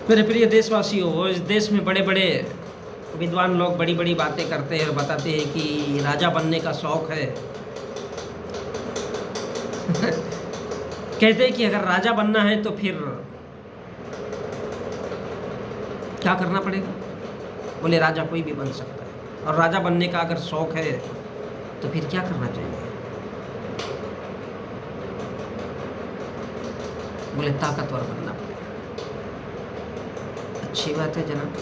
मेरे प्रिय देशवासियों, इस देश में बड़े बड़े विद्वान लोग बड़ी बड़ी बातें करते हैं और बताते हैं कि राजा बनने का शौक है। कहते हैं कि अगर राजा बनना है तो फिर क्या करना पड़ेगा। बोले राजा कोई भी बन सकता है, और राजा बनने का अगर शौक है तो फिर क्या करना चाहिए। बोले ताकतवर बनना पड़ेगा। अच्छी बात है जनाब,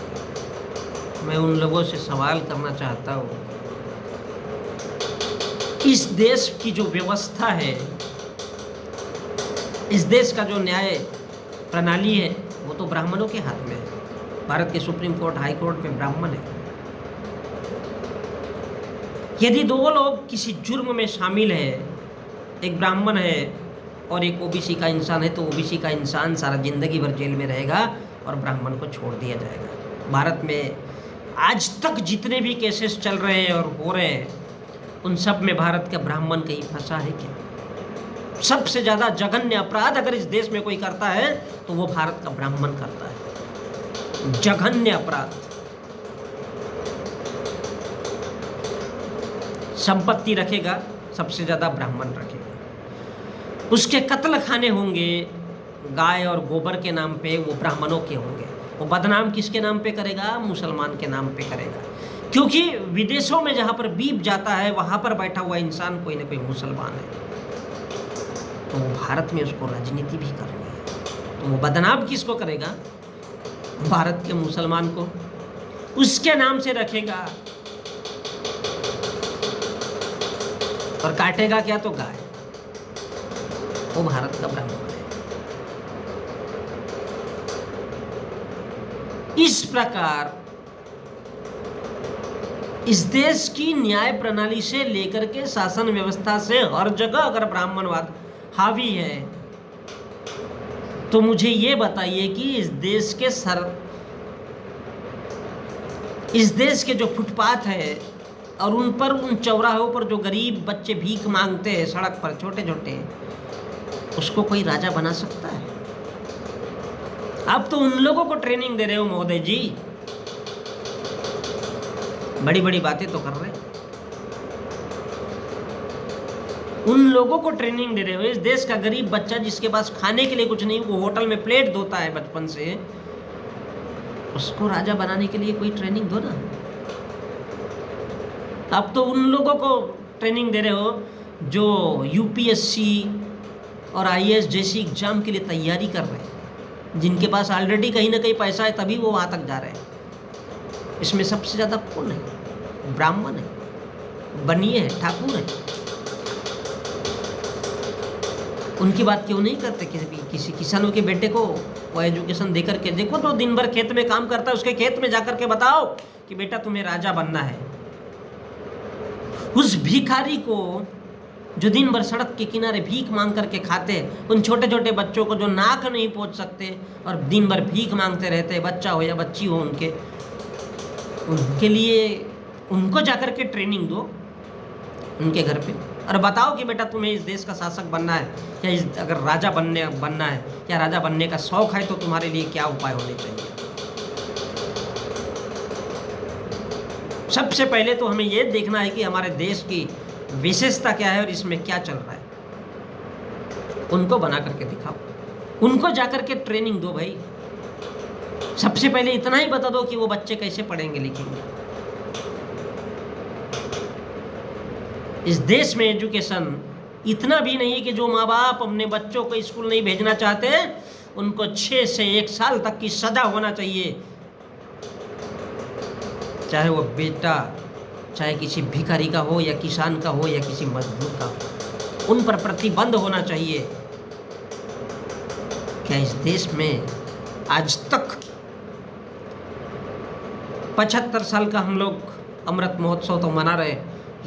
मैं उन लोगों से सवाल करना चाहता हूँ, इस देश की जो व्यवस्था है, इस देश का जो न्याय प्रणाली है, वो तो ब्राह्मणों के हाथ में है। भारत के सुप्रीम कोर्ट, हाई कोर्ट में ब्राह्मण है। यदि दो लोग किसी जुर्म में शामिल है, एक ब्राह्मण है और एक ओबीसी का इंसान है, तो ओबीसी का इंसान सारा जिंदगी भर जेल में रहेगा और ब्राह्मण को छोड़ दिया जाएगा। भारत में आज तक जितने भी केसेस चल रहे हैं और हो रहे हैं, उन सब में भारत का ब्राह्मण कहीं फंसा है क्या? सबसे ज्यादा जघन्य अपराध अगर इस देश में कोई करता है तो वो भारत का ब्राह्मण करता है। जघन्य अपराध, संपत्ति रखेगा सबसे ज्यादा ब्राह्मण रखेगा। उसके कत्ल खाने होंगे गाय और गोबर के नाम पे, वो ब्राह्मणों के होंगे। वो बदनाम किसके नाम पे करेगा? मुसलमान के नाम पे करेगा। क्योंकि विदेशों में जहां पर बीप जाता है, वहां पर बैठा हुआ इंसान कोई ना कोई मुसलमान है, तो वो भारत में उसको राजनीति भी करनी है, तो वो बदनाम किसको करेगा? भारत के मुसलमान को, उसके नाम से रखेगा। और काटेगा क्या? तो गाय। वो भारत का ब्राह्मण है। इस प्रकार इस देश की न्याय प्रणाली से लेकर के शासन व्यवस्था से हर जगह अगर ब्राह्मणवाद हावी है, तो मुझे ये बताइए कि इस देश के जो फुटपाथ है और उन पर, उन चौराहों पर जो गरीब बच्चे भीख मांगते हैं सड़क पर छोटे छोटे, उसको कोई राजा बना सकता है? आप तो उन लोगों को ट्रेनिंग दे रहे हो महोदय जी, बड़ी बड़ी बातें तो कर रहे हैं। उन लोगों को ट्रेनिंग दे रहे हो। इस देश का गरीब बच्चा जिसके पास खाने के लिए कुछ नहीं, वो होटल में प्लेट धोता है बचपन से, उसको राजा बनाने के लिए कोई ट्रेनिंग दो ना। आप तो उन लोगों को ट्रेनिंग दे रहे हो जो यूपीएससी और आईएएस जैसी एग्जाम के लिए तैयारी कर रहे हैं, जिनके पास ऑलरेडी कहीं ना कहीं पैसा है, तभी वो वहां तक जा रहे हैं। इसमें सबसे ज्यादा कौन है? ब्राह्मण है, बनिए है, ठाकुर है। उनकी बात क्यों नहीं करते? किसी किसानों के बेटे को वो एजुकेशन देकर के देखो, तो दिन भर खेत में काम करता है, उसके खेत में जाकर के बताओ कि बेटा तुम्हें राजा बनना है। उस भिखारी को जो दिन भर सड़क के किनारे भीख मांग करके खाते, उन छोटे छोटे बच्चों को जो नाक नहीं पहुंच सकते और दिन भर भीख मांगते रहते, बच्चा हो या बच्ची हो उनके लिए उनको जाकर के ट्रेनिंग दो उनके घर पे, और बताओ कि बेटा तुम्हें इस देश का शासक बनना है, या अगर राजा बनना है, या राजा बनने का शौक है, तो तुम्हारे लिए क्या उपाय होने चाहिए। सबसे पहले तो हमें यह देखना है कि हमारे देश की विशेषता क्या है और इसमें क्या चल रहा है। उनको बना करके दिखाओ, उनको जाकर के ट्रेनिंग दो भाई। सबसे पहले इतना ही बता दो कि वो बच्चे कैसे पढ़ेंगे लिखेंगे। इस देश में एजुकेशन इतना भी नहीं कि जो माँ बाप अपने बच्चों को स्कूल नहीं भेजना चाहते, उनको 6 से 1 साल तक की सजा होना चाहिए, चाहे वो बेटा, चाहे किसी भिखारी का हो या किसान का हो या किसी मजदूर का हो, उन पर प्रतिबंध होना चाहिए। क्या इस देश में आज तक 75 साल का हम लोग अमृत महोत्सव तो मना रहे,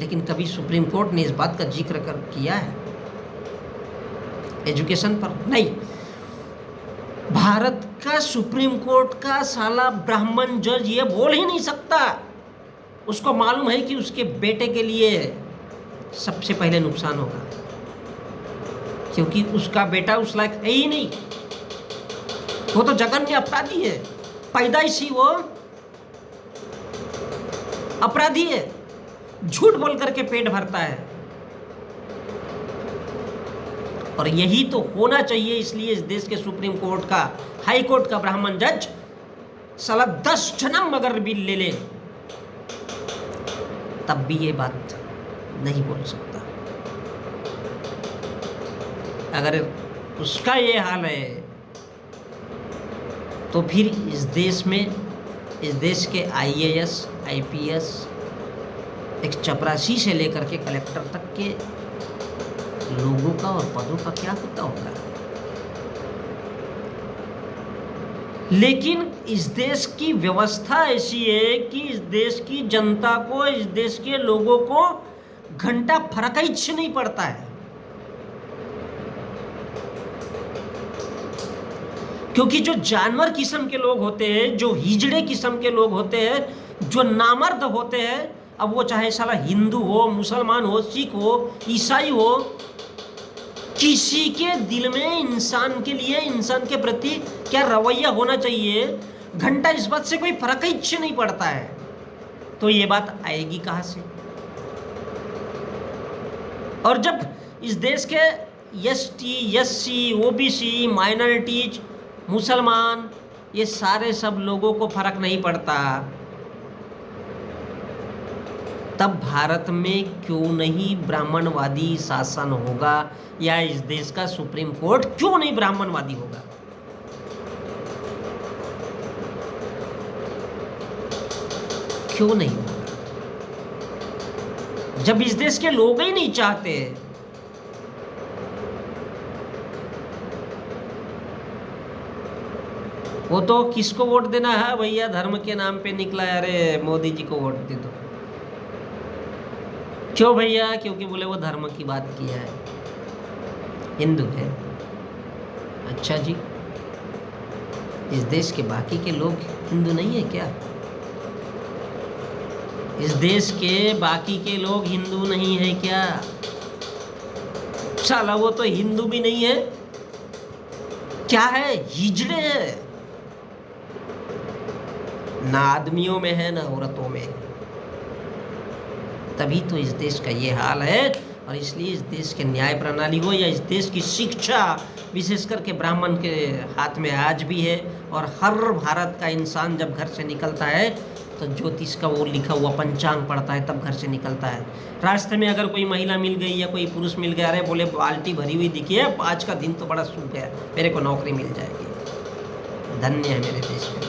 लेकिन कभी सुप्रीम कोर्ट ने इस बात का जिक्र किया है एजुकेशन पर? नहीं। भारत का सुप्रीम कोर्ट का साला ब्राह्मण जज ये बोल ही नहीं सकता। उसको मालूम है कि उसके बेटे के लिए सबसे पहले नुकसान होगा, क्योंकि उसका बेटा उस लायक है ही नहीं। वो तो जघन्य अपराधी है, पैदाइश ही वो अपराधी है, झूठ बोल करके पेट भरता है। और यही तो होना चाहिए। इसलिए इस देश के सुप्रीम कोर्ट का, हाई कोर्ट का ब्राह्मण जज साला 10 जन्म अगर भी ले ले तब भी ये बात नहीं बोल सकता। अगर उसका ये हाल है तो फिर इस देश में, इस देश के IAS IPS, एक चपरासी से लेकर के कलेक्टर तक के लोगों का और पदों का क्या होता होगा। लेकिन इस देश की व्यवस्था ऐसी है कि इस देश की जनता को, इस देश के लोगों को घंटा फर्क ही नहीं पड़ता है। क्योंकि जो जानवर किस्म के लोग होते हैं, जो हिजड़े किस्म के लोग होते हैं, जो नामर्द होते हैं, अब वो चाहे साला हिंदू हो, मुसलमान हो, सिख हो, ईसाई हो, किसी के दिल में इंसान के लिए, इंसान के प्रति क्या रवैया होना चाहिए, घंटा इस बात से कोई फर्क ही नहीं पड़ता है। तो ये बात आएगी कहां से? और जब इस देश के ST SC OBC माइनॉरिटीज, मुसलमान, ये सारे सब लोगों को फर्क नहीं पड़ता, तब भारत में क्यों नहीं ब्राह्मणवादी शासन होगा, या इस देश का सुप्रीम कोर्ट क्यों नहीं ब्राह्मणवादी होगा? क्यों नहीं होगा? जब इस देश के लोग ही नहीं चाहते। वो तो किसको वोट देना है भैया, धर्म के नाम पे निकला है, अरे मोदी जी को वोट दे दो। क्यों भैया? क्योंकि बोले वो धर्म की बात किया है, हिंदू है। अच्छा जी, इस देश के बाकी के लोग हिंदू नहीं है क्या? इस देश के बाकी के लोग हिंदू नहीं है क्या? साला वो तो हिंदू भी नहीं है, क्या है? हिजड़े है। ना आदमियों में है ना औरतों में। तभी तो इस देश का ये हाल है। और इसलिए इस देश के न्याय प्रणाली हो या इस देश की शिक्षा, विशेष करके ब्राह्मण के हाथ में आज भी है। और हर भारत का इंसान जब घर से निकलता है तो ज्योतिष का वो लिखा हुआ पंचांग पढ़ता है, तब घर से निकलता है। रास्ते में अगर कोई महिला मिल गई या कोई पुरुष मिल गया, अरे बोले बाल्टी भरी हुई दिखी है, आज का दिन तो बड़ा शुभ है, मेरे को नौकरी मिल जाएगी। धन्य है मेरे देश में।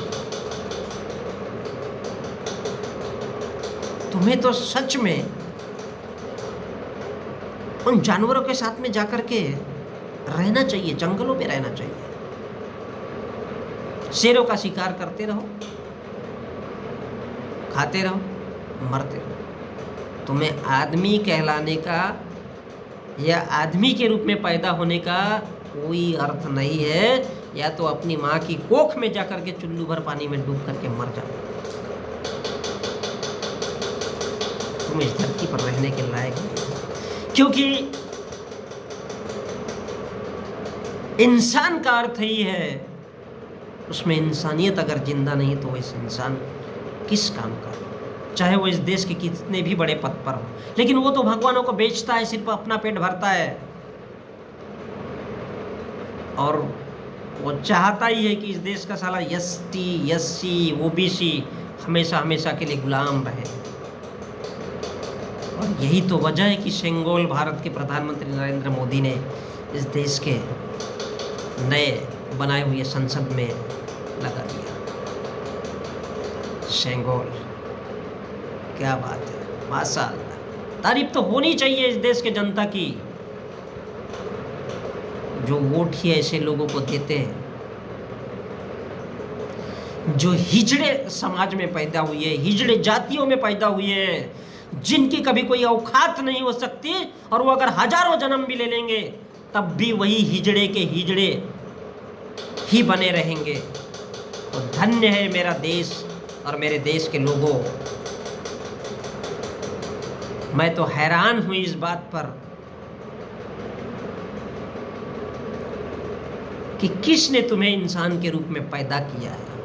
तुम्हें तो सच में उन जानवरों के साथ में जाकर के रहना चाहिए, जंगलों में रहना चाहिए, शेरों का शिकार करते रहो, खाते रहो, मरते रहो। तुम्हें आदमी कहलाने का या आदमी के रूप में पैदा होने का कोई अर्थ नहीं है। या तो अपनी माँ की कोख में जाकर के चुल्लू भर पानी में डूब करके मर जाओ। तुम इस धरती पर रहने के लायक नहीं। क्योंकि इंसान का अर्थ ही है, उसमें इंसानियत अगर जिंदा नहीं तो इस इंसान किस काम का, चाहे वो इस देश के कितने भी बड़े पद पर हो। लेकिन वो तो भगवानों को बेचता है, सिर्फ अपना पेट भरता है। और वो चाहता ही है कि इस देश का साला ST SC OBC हमेशा हमेशा के लिए गुलाम रहे। और यही तो वजह है कि शेंगोल भारत के प्रधानमंत्री नरेंद्र मोदी ने इस देश के नए बनाए हुए संसद में लगा दिया। शेंगोल, क्या बात है, माशाअल्लाह। तारीफ तो होनी चाहिए इस देश के जनता की, जो वोट ही ऐसे लोगों को देते हैं जो हिजड़े समाज में पैदा हुए, हिजड़े जातियों में पैदा हुए, जिनकी कभी कोई औकात नहीं हो सकती। और वो अगर हजारों जन्म भी ले लेंगे तब भी वही हिजड़े के हिजड़े ही बने रहेंगे। तो धन्य है मेरा देश और मेरे देश के लोगों। मैं तो हैरान हुई इस बात पर कि किसने तुम्हें इंसान के रूप में पैदा किया है।